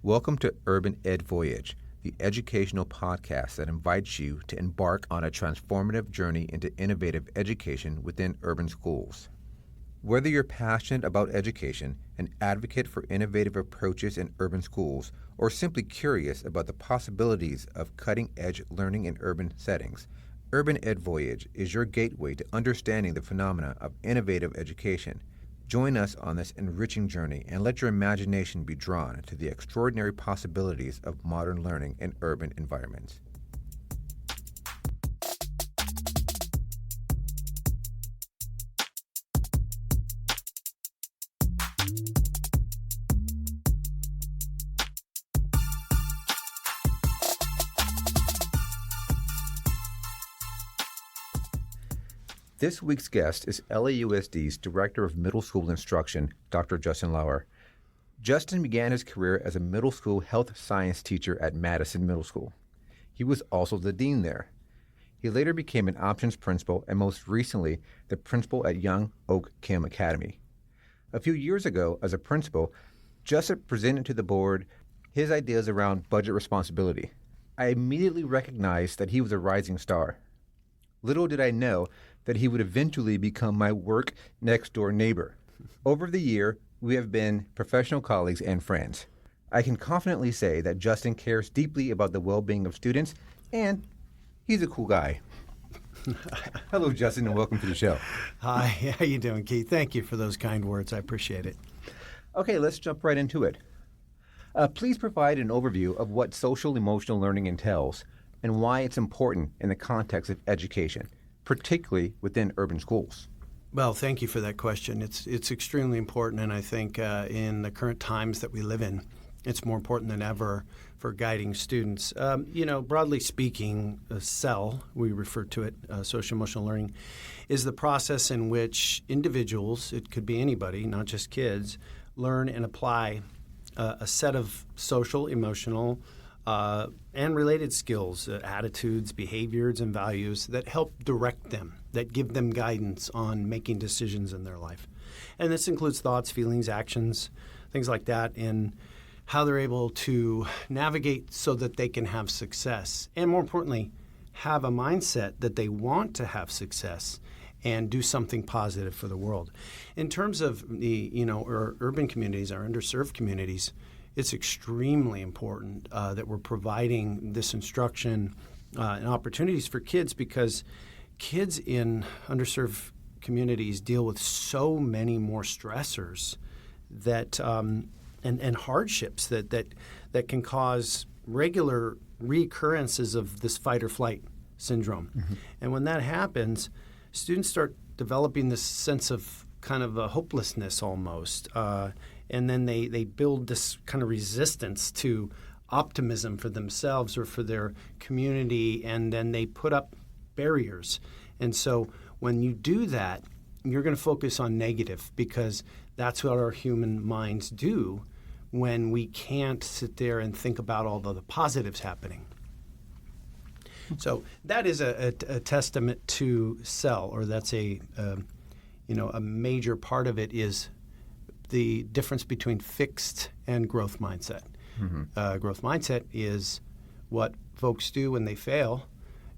Welcome to Urban Ed Voyage, the educational podcast that invites you to embark on a transformative journey into innovative education within urban schools. Whether you're passionate about education, an advocate for innovative approaches in urban schools, or simply curious about the possibilities of cutting-edge learning in urban settings, Urban Ed Voyage is your gateway to understanding the phenomena of innovative education. Join us on this enriching journey and let your imagination be drawn to the extraordinary possibilities of modern learning in urban environments. This week's guest is LAUSD's Director of Middle School Instruction, Dr. Justin Lauer. Justin began his career as a middle school health science teacher at Madison Middle School. He was also the dean there. He later became an options principal and most recently the principal at Young Oak Kim Academy. A few years ago, as a principal, Justin presented to the board his ideas around budget responsibility. I immediately recognized that he was a rising star. Little did I know that he would eventually become my work next door neighbor. Over the year, we have been professional colleagues and friends. I can confidently say that Justin cares deeply about the well-being of students, and he's a cool guy. Hello, Justin, and welcome to the show. Hi, how you doing, Keith? Thank you for those kind words. I appreciate it. Okay, let's jump right into it. Please provide an overview of what social-emotional learning entails and why it's important in the context of education, particularly within urban schools. Well, thank you for that question. It's extremely important, and I think in the current times that we live in, it's more important than ever for guiding students. Broadly speaking, SEL, we refer to it, social-emotional learning, is the process in which individuals, it could be anybody, not just kids, learn and apply a set of social, emotional, and related skills, attitudes, behaviors, and values that help direct them, that give them guidance on making decisions in their life. And this includes thoughts, feelings, actions, things like that, and how they're able to navigate so that they can have success. And more importantly, have a mindset that they want to have success and do something positive for the world. In terms of our urban communities, our underserved communities, it's extremely important that we're providing this instruction and opportunities for kids because kids in underserved communities deal with so many more stressors that and hardships that can cause regular recurrences of this fight or flight syndrome. Mm-hmm. And when that happens, students start developing this sense of kind of a hopelessness almost. And then they build this kind of resistance to optimism for themselves or for their community, and then they put up barriers. And so when you do that, you're going to focus on negative because that's what our human minds do when we can't sit there and think about all the positives happening. So that is a testament to SEL, or that's a major part of it is the difference between fixed and growth mindset. Mm-hmm. Growth mindset is what folks do when they fail,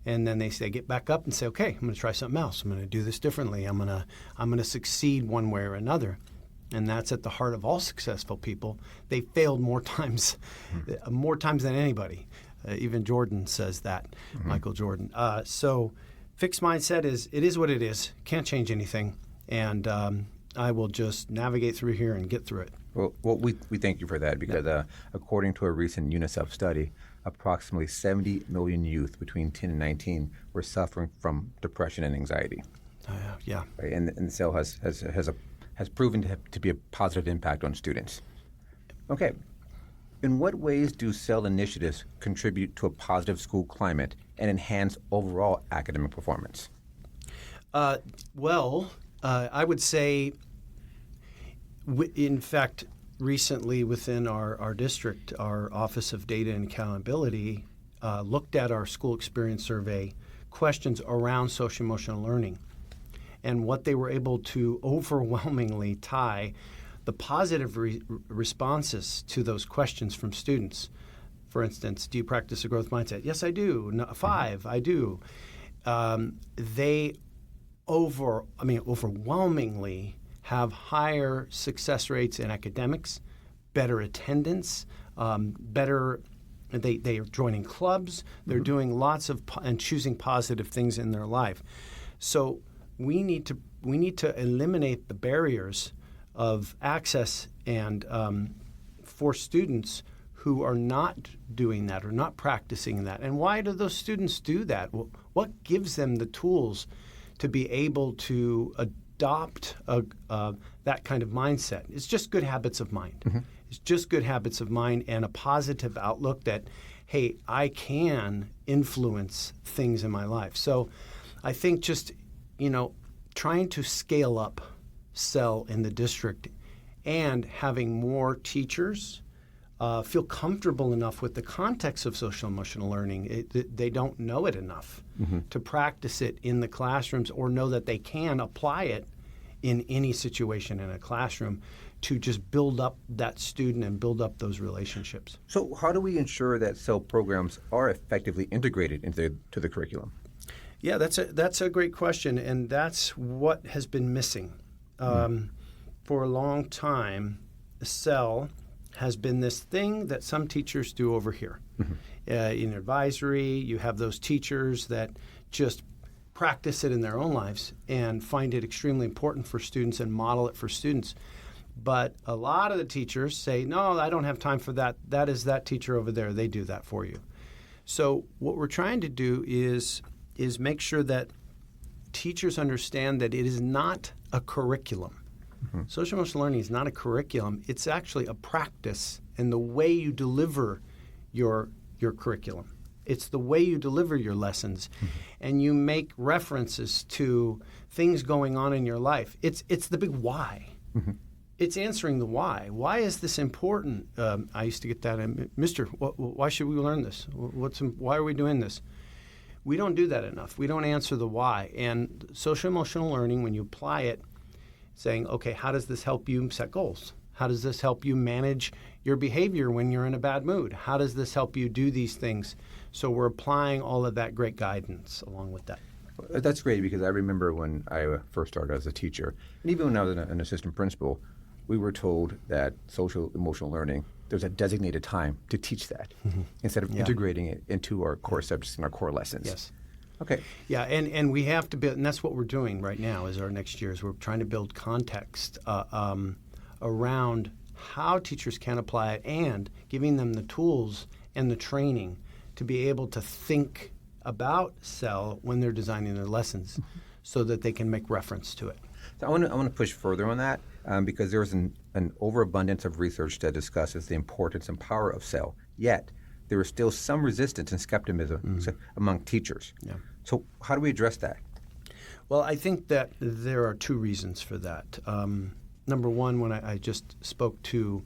and then they get back up and say, "Okay, I'm going to try something else. I'm going to do this differently. I'm going to succeed one way or another." And that's at the heart of all successful people. They failed more times than anybody. Even Jordan says that, mm-hmm. Michael Jordan. So fixed mindset it is what it is. Can't change anything, and I will just navigate through here and get through it. Well, we thank you for that because according to a recent UNICEF study, approximately 70 million youth between 10 and 19 were suffering from depression and anxiety. Yeah. Right? And SEL has proven to be a positive impact on students. Okay. In what ways do SEL initiatives contribute to a positive school climate and enhance overall academic performance? I would say, in fact, recently within our district, our Office of Data and Accountability looked at our school experience survey questions around social-emotional learning. And what they were able to overwhelmingly tie the positive responses to those questions from students. For instance, do you practice a growth mindset? Yes, I do. No, 5, I do. They overwhelmingly have higher success rates in academics, better attendance, better. They are joining clubs. They're doing lots of and choosing positive things in their life. So we need to eliminate the barriers of access and for students who are not doing that or not practicing that. And why do those students do that? Well, what gives them the tools to be able to adopt that kind of mindset? It's just good habits of mind. It's just good habits of mind and a positive outlook that, hey, I can influence things in my life. So I think just, trying to scale up SEL in the district and having more teachers feel comfortable enough with the context of social emotional learning. They don't know it enough to practice it in the classrooms or know that they can apply it in any situation in a classroom to just build up that student and build up those relationships. So how do we ensure that SEL programs are effectively integrated into the curriculum? Yeah, that's a great question, and that's what has been missing. For a long time, SEL has been this thing that some teachers do over here. In advisory, you have those teachers that just practice it in their own lives and find it extremely important for students and model it for students. But a lot of the teachers say, no, I don't have time for that. That is that teacher over there. They do that for you. So what we're trying to do is make sure that teachers understand that it is not a curriculum. Social emotional learning is not a curriculum. It's actually a practice and the way you deliver your curriculum. It's the way you deliver your lessons, and you make references to things going on in your life. It's the big why. It's answering the why. Why is this important? I used to get that, Mister, why should we learn this? Why are we doing this? We don't do that enough. We don't answer the why. And social emotional learning, when you apply it, saying, okay, how does this help you set goals? How does this help you manage your behavior when you're in a bad mood? How does this help you do these things? So we're applying all of that great guidance along with that. That's great, because I remember when I first started as a teacher, and even when I was an assistant principal, we were told that social emotional learning, there's a designated time to teach that instead of integrating it into our core subjects and our core lessons. Yes. Okay. Yeah, and we have to build, and that's what we're doing right now is our next year is we're trying to build context around how teachers can apply it and giving them the tools and the training to be able to think about SEL when they're designing their lessons so that they can make reference to it. So I want to push further on that because there's an overabundance of research that discusses the importance and power of SEL, yet there is still some resistance and skepticism among teachers. Yeah. So how do we address that? Well, I think that there are two reasons for that. Number one, when I just spoke to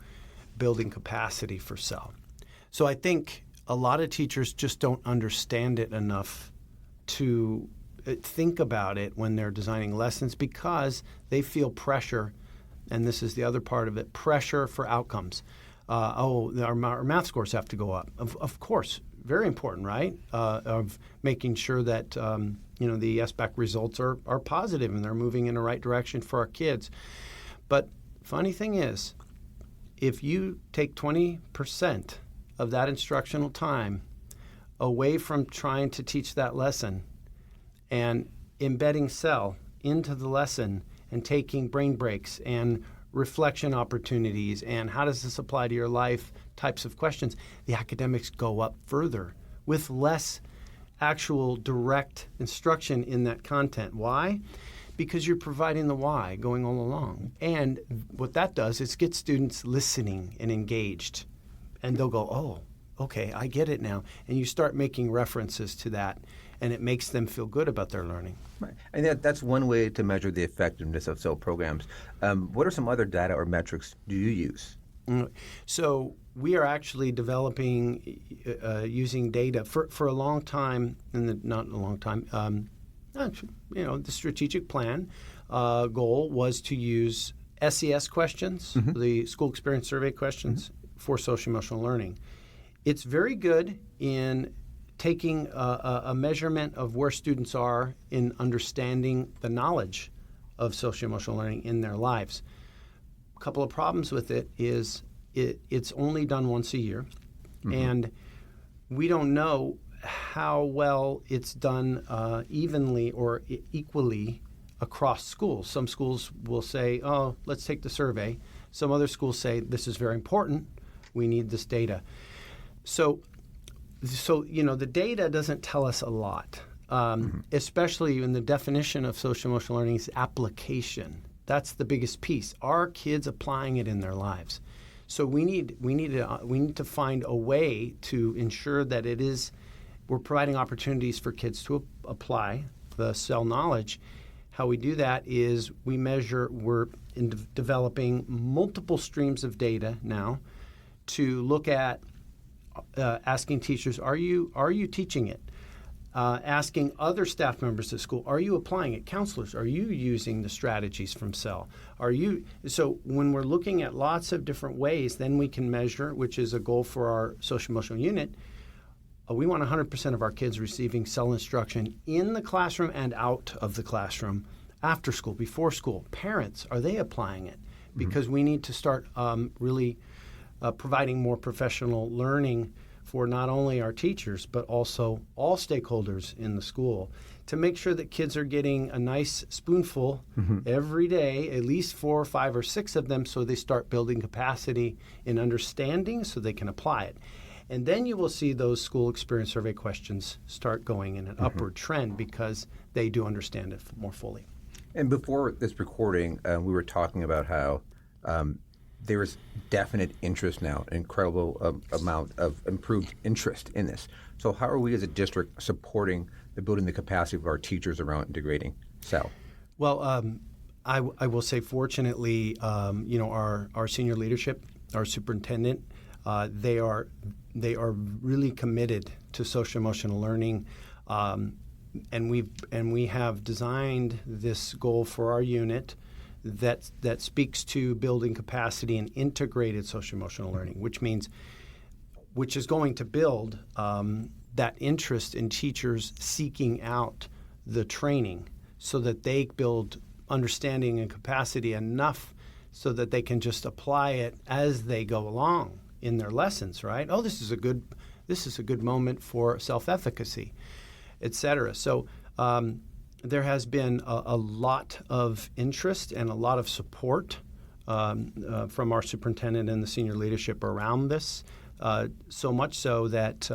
building capacity for SEL. So I think a lot of teachers just don't understand it enough to think about it when they're designing lessons because they feel pressure, and this is the other part of it, pressure for outcomes. Our math scores have to go up. Of course, very important, right? Of making sure that the SBAC results are positive and they're moving in the right direction for our kids. But funny thing is, if you take 20% of that instructional time away from trying to teach that lesson and embedding SEL into the lesson and taking brain breaks and reflection opportunities and how does this apply to your life types of questions, the academics go up further with less actual direct instruction in that content. Why? Because you're providing the why going all along. And what that does is get students listening and engaged. And they'll go, oh, okay, I get it now. And you start making references to that, and it makes them feel good about their learning. Right. And that's one way to measure the effectiveness of SEL programs. What are some other data or metrics do you use? So we are actually developing using data for a long time, not a long time. The strategic plan goal was to use SES questions, the school experience survey questions for social emotional learning. It's very good in taking a measurement of where students are in understanding the knowledge of social emotional learning in their lives. A couple of problems with it is it's only done once a year, and we don't know how well it's done evenly or equally across schools. Some schools will say, oh, let's take the survey. Some other schools say, this is very important. We need this data. So the data doesn't tell us a lot, especially in the definition of social emotional learning is application. That's the biggest piece. Are kids applying it in their lives? So we need to find a way to ensure that we're providing opportunities for kids to apply the SEL knowledge. How we do that is we're developing multiple streams of data now to look at asking teachers, are you teaching it? Asking other staff members at school, are you applying it? Counselors, are you using the strategies from SEL? So when we're looking at lots of different ways, then we can measure, which is a goal for our social emotional unit. We want 100% of our kids receiving SEL instruction in the classroom and out of the classroom, after school, before school. Parents, are they applying it? Because we need to start really providing more professional learning for not only our teachers, but also all stakeholders in the school to make sure that kids are getting a nice spoonful every day, at least 4 or 5 or 6 of them, so they start building capacity in understanding so they can apply it. And then you will see those school experience survey questions start going in an upward trend because they do understand it more fully. And before this recording, we were talking about how there is definite interest now, an incredible amount of improved interest in this. So how are we as a district supporting the building the capacity of our teachers around integrating SEL? Well, I will say fortunately, our senior leadership, our superintendent, they are really committed to social emotional learning, and we have designed this goal for our unit that speaks to building capacity in integrated social emotional learning, which is going to build that interest in teachers seeking out the training so that they build understanding and capacity enough so that they can just apply it as they go along in their lessons, right? Oh, this is a good moment for self-efficacy, et cetera. So there has been a lot of interest and a lot of support from our superintendent and the senior leadership around this, so much so that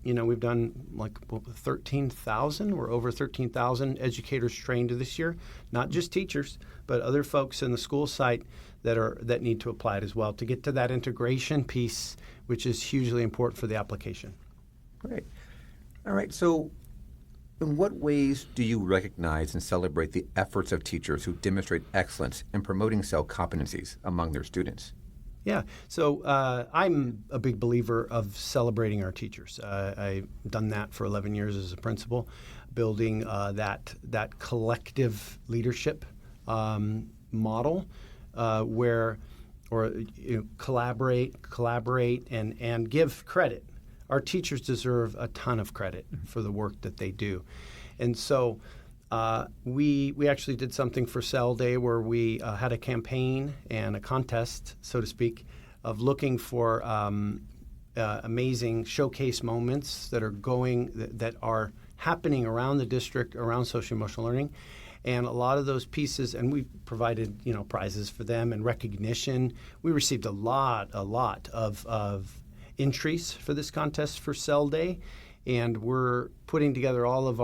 we've done like 13,000. We're over 13,000 educators trained this year, not just teachers, but other folks in the school site that need to apply it as well to get to that integration piece, which is hugely important for the application. Great. All right. So in what ways do you recognize and celebrate the efforts of teachers who demonstrate excellence in promoting SEL competencies among their students? Yeah, so I'm a big believer of celebrating our teachers. I've done that for 11 years as a principal, building that collective leadership model collaborate and give credit. Our teachers deserve a ton of credit for the work that they do. And so we actually did something for SEL Day where we had a campaign and a contest, so to speak, of looking for amazing showcase moments that are happening around the district, around social emotional learning. And a lot of those pieces, and we provided prizes for them and recognition. We received a lot of entries for this contest for SEL Day, and we're putting together all of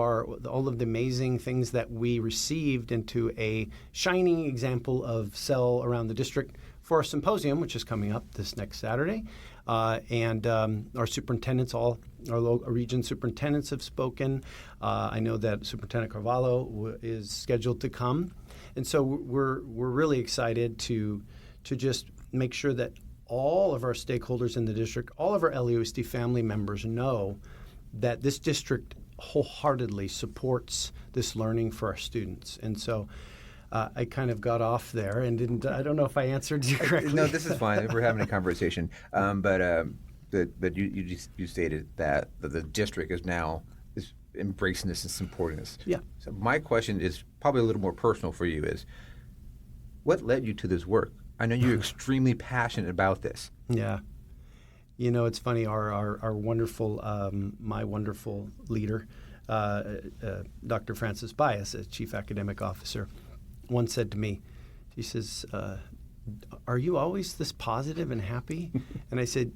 the amazing things that we received into a shining example of SEL around the district for a symposium, which is coming up this next Saturday. And our superintendents, all our region superintendents have spoken. I know that Superintendent Carvalho is scheduled to come. And so we're really excited to just make sure that all of our stakeholders in the district, all of our LAUSD family members know that this district wholeheartedly supports this learning for our students. And so I kind of got off there and didn't. I don't know if I answered you correctly. No, this is fine. We're having a conversation. But you stated that the district is now embracing this and supporting this. Yeah. So my question is probably a little more personal for you: is what led you to this work? I know you're extremely passionate about this. Yeah. It's funny. Our wonderful, my wonderful leader, Dr. Frances Bias, as Chief Academic Officer, once said to me, she says, "Are you always this positive and happy?" And I said,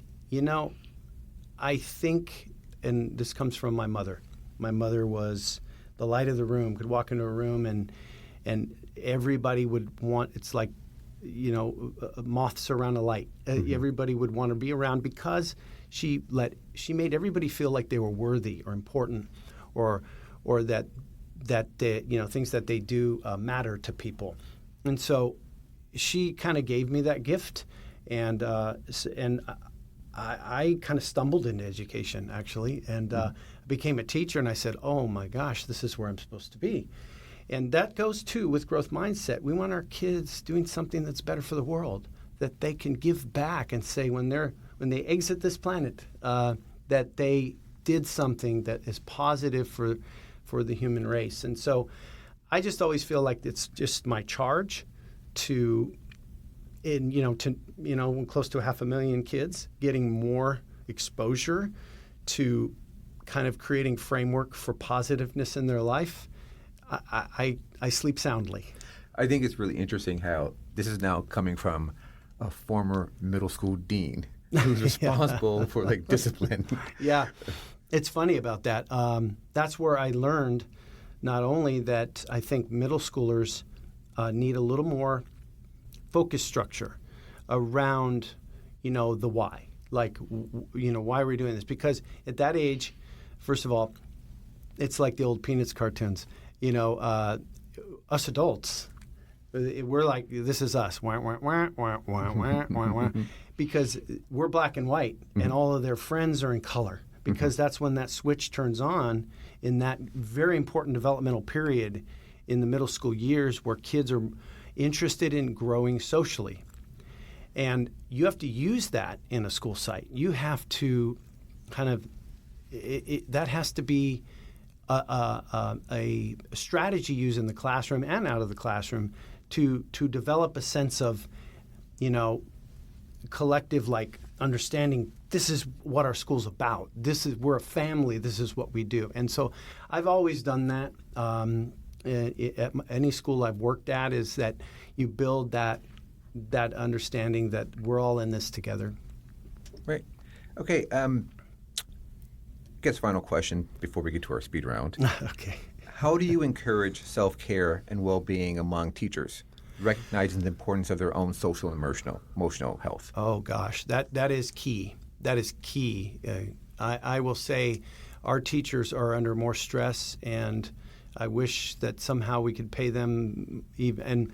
I think, and this comes from my mother. My mother was the light of the room. Could walk into a room and everybody would want. It's like, moths around a light. Everybody would want to be around because she made everybody feel like they were worthy or important, or that they, things that they do matter to people. And so she kind of gave me that gift, and I kind of stumbled into education actually, and became a teacher. And I said, "Oh my gosh, this is where I'm supposed to be." And that goes too with growth mindset. We want our kids doing something that's better for the world, that they can give back and say when they exit this planet, that they did something that is positive for the human race. And so I just always feel like it's just my charge to close to 500,000 kids, getting more exposure to kind of creating framework for positiveness in their life. I sleep soundly. I think it's really interesting how this is now coming from a former middle school dean who's responsible for discipline. Yeah, it's funny about that. That's where I learned not only that I think middle schoolers need a little more focus structure around, the why. Why are we doing this? Because at that age, first of all, it's like the old Peanuts cartoons. Us adults, we're like, this is us, wah, wah, wah, wah, wah, wah, wah, wah, because we're black and white, and all of their friends are in color, because that's when that switch turns on in that very important developmental period in the middle school years where kids are interested in growing socially. And you have to use that in a school site. You have to kind of, that has to be a strategy used in the classroom and out of the classroom to develop a sense of, collective understanding. This is what our school's about. We're a family. This is what we do. And so I've always done that. At any school I've worked at, is that you build that understanding that we're all in this together. Right. Okay. Guess final question before we get to our speed round. Okay. How do you encourage self-care and well-being among teachers, recognizing the importance of their own social and emotional health? Oh gosh, that is key. That is key. I will say our teachers are under more stress, and I wish that somehow we could pay them even. And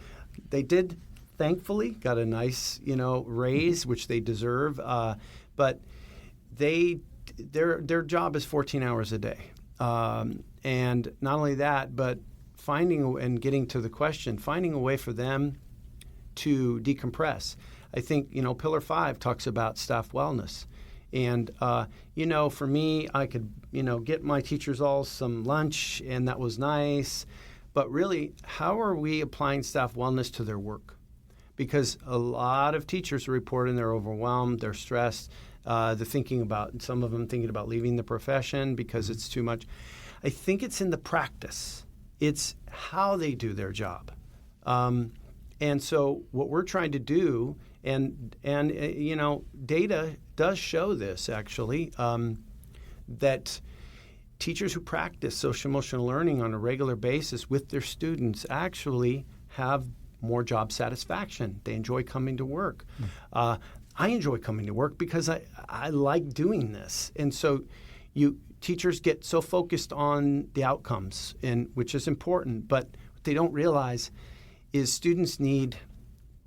they did, thankfully, got a nice raise, which they deserve. But their job is 14 hours a day, and not only that, but getting to the question, finding a way for them to decompress. I think Pillar 5 talks about staff wellness, and for me, I could get my teachers all some lunch, and that was nice. But really, how are we applying staff wellness to their work? Because a lot of teachers are reporting they're overwhelmed, they're stressed. They're some of them thinking about leaving the profession because it's too much. I think it's in the practice. It's how they do their job. And so what we're trying to do, and data does show this actually, that teachers who practice social emotional learning on a regular basis with their students actually have more job satisfaction. They enjoy coming to work. I enjoy coming to work because I like doing this. And so teachers get so focused on the outcomes, which is important, but what they don't realize is students need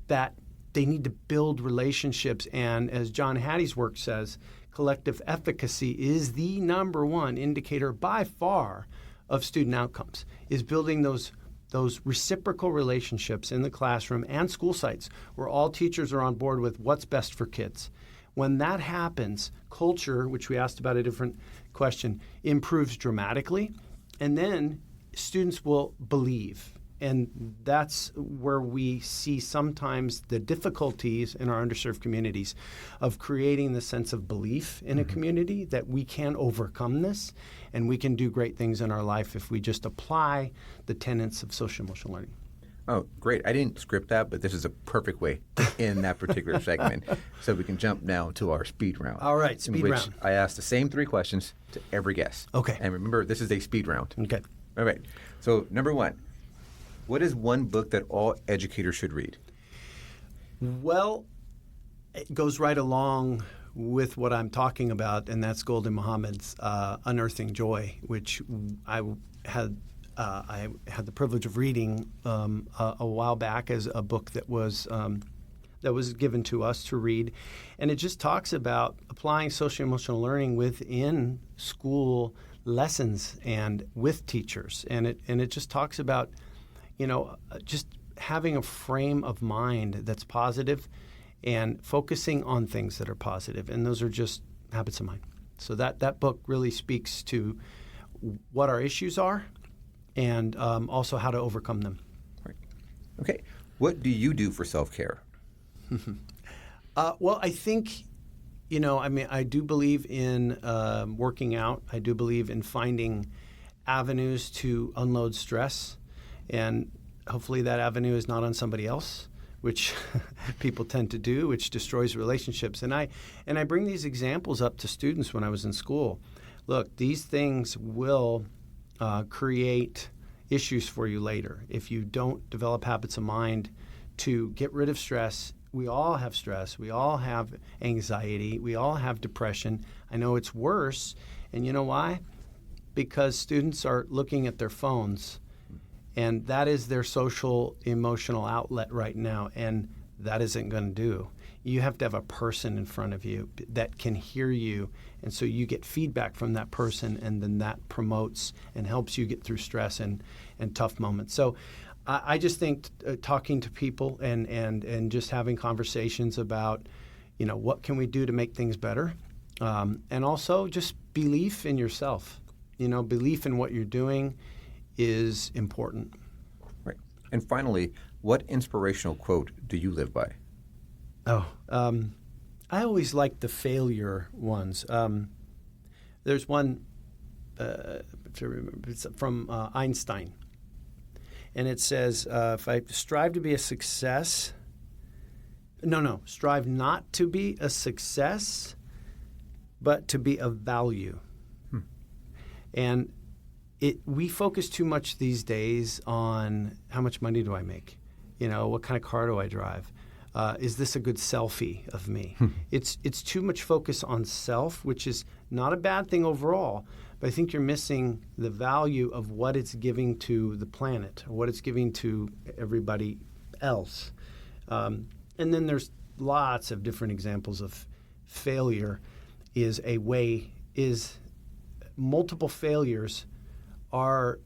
that. They need to build relationships, and as John Hattie's work says, collective efficacy is the number one indicator by far of student outcomes, is building those those reciprocal relationships in the classroom and school sites where all teachers are on board with what's best for kids. When that happens, culture, which we asked about a different question, improves dramatically, and then students will believe. And that's where we see sometimes the difficulties in our underserved communities of creating the sense of belief in a community that we can overcome this and we can do great things in our life if we just apply the tenets of social emotional learning. Oh, great. I didn't script that, but this is a perfect way to end that particular segment. So we can jump now to our speed round. All right, speed round. I ask the same 3 questions to every guest. Okay. And remember, this is a speed round. Okay. All right. So number 1, what is one book that all educators should read? Well, it goes right along with what I'm talking about, and that's Golden Muhammad's Unearthing Joy, which I had the privilege of reading a while back as a book that was given to us to read, and it just talks about applying social emotional learning within school lessons and with teachers, and it just talks about just having a frame of mind that's positive and focusing on things that are positive, and those are just habits of mind. So that book really speaks to what our issues are and also how to overcome them. Right. Okay. What do you do for self-care? Well, I think, I do believe in working out. I do believe in finding avenues to unload stress, and hopefully that avenue is not on somebody else, which people tend to do, which destroys relationships. And I bring these examples up to students when I was in school. Look, these things will create issues for you later if you don't develop habits of mind to get rid of stress. We all have stress. We all have anxiety. We all have depression. I know it's worse. And you know why? Because students are looking at their phones, and that is their social emotional outlet right now, and that isn't going to do. You have to have a person in front of you that can hear you, and so you get feedback from that person, and then that promotes and helps you get through stress and tough moments. So I just think talking to people and just having conversations about, what can we do to make things better, and also just belief in yourself. Belief in what you're doing is important. Right. And finally, what inspirational quote do you live by? I always like the failure ones. There's one, if I remember, it's from Einstein. And it says, if I strive to be a success, strive not to be a success, but to be of value. And we focus too much these days on how much money do I make? What kind of car do I drive? Is this a good selfie of me? It's too much focus on self, which is not a bad thing overall, but I think you're missing the value of what it's giving to the planet, or what it's giving to everybody else. And then there's lots of different examples of failure multiple failures are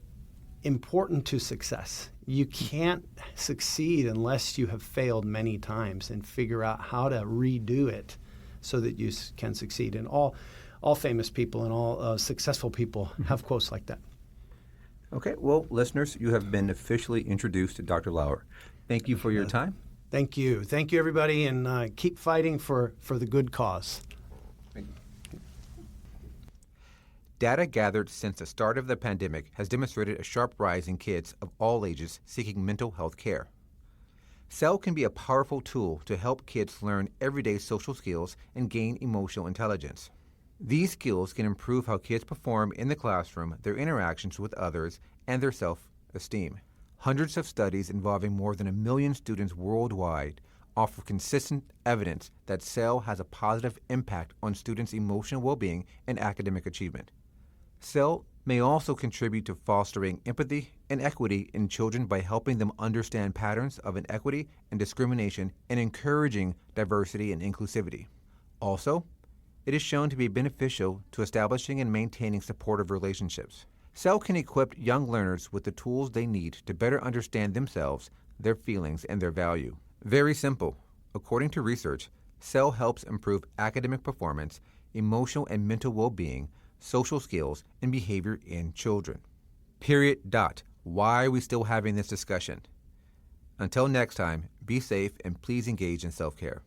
important to success. You can't succeed unless you have failed many times and figure out how to redo it so that you can succeed. And all famous people and all successful people have quotes like that. Okay. Well, listeners, you have been officially introduced to Dr. Lauer. Thank you for your time. Thank you. Thank you, everybody, and keep fighting for the good cause. Thank you. Data gathered since the start of the pandemic has demonstrated a sharp rise in kids of all ages seeking mental health care. SEL can be a powerful tool to help kids learn everyday social skills and gain emotional intelligence. These skills can improve how kids perform in the classroom, their interactions with others, and their self-esteem. Hundreds of studies involving more than 1 million students worldwide offer consistent evidence that SEL has a positive impact on students' emotional well-being and academic achievement. SEL may also contribute to fostering empathy and equity in children by helping them understand patterns of inequity and discrimination and encouraging diversity and inclusivity. Also, it is shown to be beneficial to establishing and maintaining supportive relationships. SEL can equip young learners with the tools they need to better understand themselves, their feelings, and their value. Very simple. According to research, SEL helps improve academic performance, emotional and mental well-being, social skills, and behavior in children. Period. Why are we still having this discussion? Until next time, be safe and please engage in self-care.